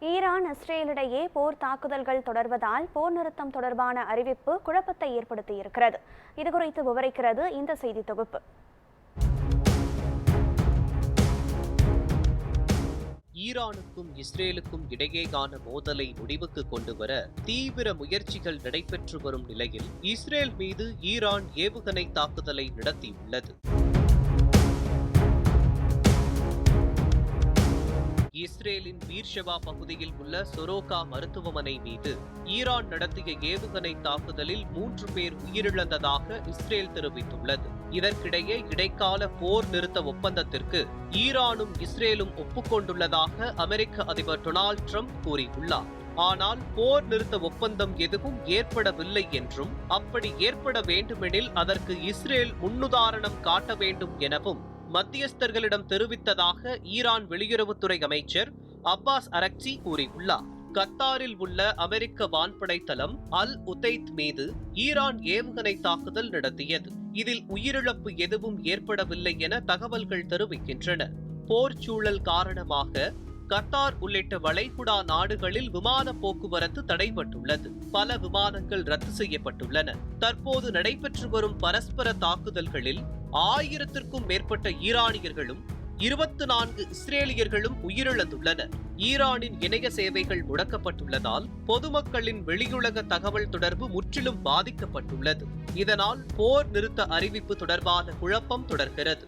Iran இஸ்ரேலிடையே போர் தாக்குதல்கள் தொடர்வதால் போர் நிறுத்தம் தொடர்பான அறிவிப்பு குழப்பத்தை ஏற்படுத்தியிருக்கிறது. இதுகுறித்து விவரிக்கிறது இந்த செய்தி தொகுப்பு. ஈரானுக்கும் இஸ்ரேலுக்கும் இடையேயான மோதலை முடிவுக்கு கொண்டுவர தீவிர முயற்சிகள் நடைபெற்று வரும் நிலையில் இஸ்ரேல் மீது ஈரான் ஏவுகணை தாக்குதலை நடத்தியுள்ளது. இஸ்ரேலின் பீர்ஷெவா பகுதியில் உள்ள சொரோகா மருத்துவமனை மீது ஈரான் நடத்திய ஏவுகணை தாக்குதலில் 3 பேர் உயிரிழந்ததாக இஸ்ரேல் தெரிவித்துள்ளது. இதற்கிடையே இடைக்கால போர் நிறுத்த ஒப்பந்தத்திற்கு ஈரானும் இஸ்ரேலும் ஒப்புக்கொண்டுள்ளதாக அமெரிக்க அதிபர் டொனால்ட் ட்ரம்ப் கூறியுள்ளார். ஆனால் போர் நிறுத்த ஒப்பந்தம் எதுவும் ஏற்படவில்லை என்றும், அப்படி ஏற்பட வேண்டுமெனில் அதற்கு இஸ்ரேல் முன்னுதாரணம் காட்ட வேண்டும் எனவும் மத்தியஸ்தர்களிடம் தெரிவித்ததாக ஈரான் வெளியுறவுத்துறை அமைச்சர் அப்பாஸ் அரக்சி கூறியுள்ளார். கத்தாரில் உள்ள அமெரிக்க வான்படை தளம் அல் உதைத் மீது ஈரான் ஏவுகணை தாக்குதல் நடத்தியது. இதில் உயிரிழப்பு எதுவும் ஏற்படவில்லை என தகவல்கள் தெரிவிக்கின்றன. போர் சூழல் காரணமாக கத்தார் உள்ளிட்ட வளைகுடா நாடுகளில் விமான போக்குவரத்து தடைபட்டுள்ளது. பல விமானங்கள் ரத்து செய்யப்பட்டுள்ளன. தற்போது நடைபெற்று வரும் பரஸ்பர தாக்குதல்களில் 1000க்கும் மேற்பட்ட ஈரானியர்களும் 24 இஸ்ரேலியர்களும் உயிரிழந்துள்ளனர். ஈரானின் இணைய சேவைகள் முடக்கப்பட்டுள்ளதால் பொதுமக்களின் வெளியுலக தகவல் தொடர்பு முற்றிலும் பாதிக்கப்பட்டுள்ளது. இதனால் போர் நிறுத்த அறிவிப்பு தொடர்பான குழப்பம் தொடர்கிறது.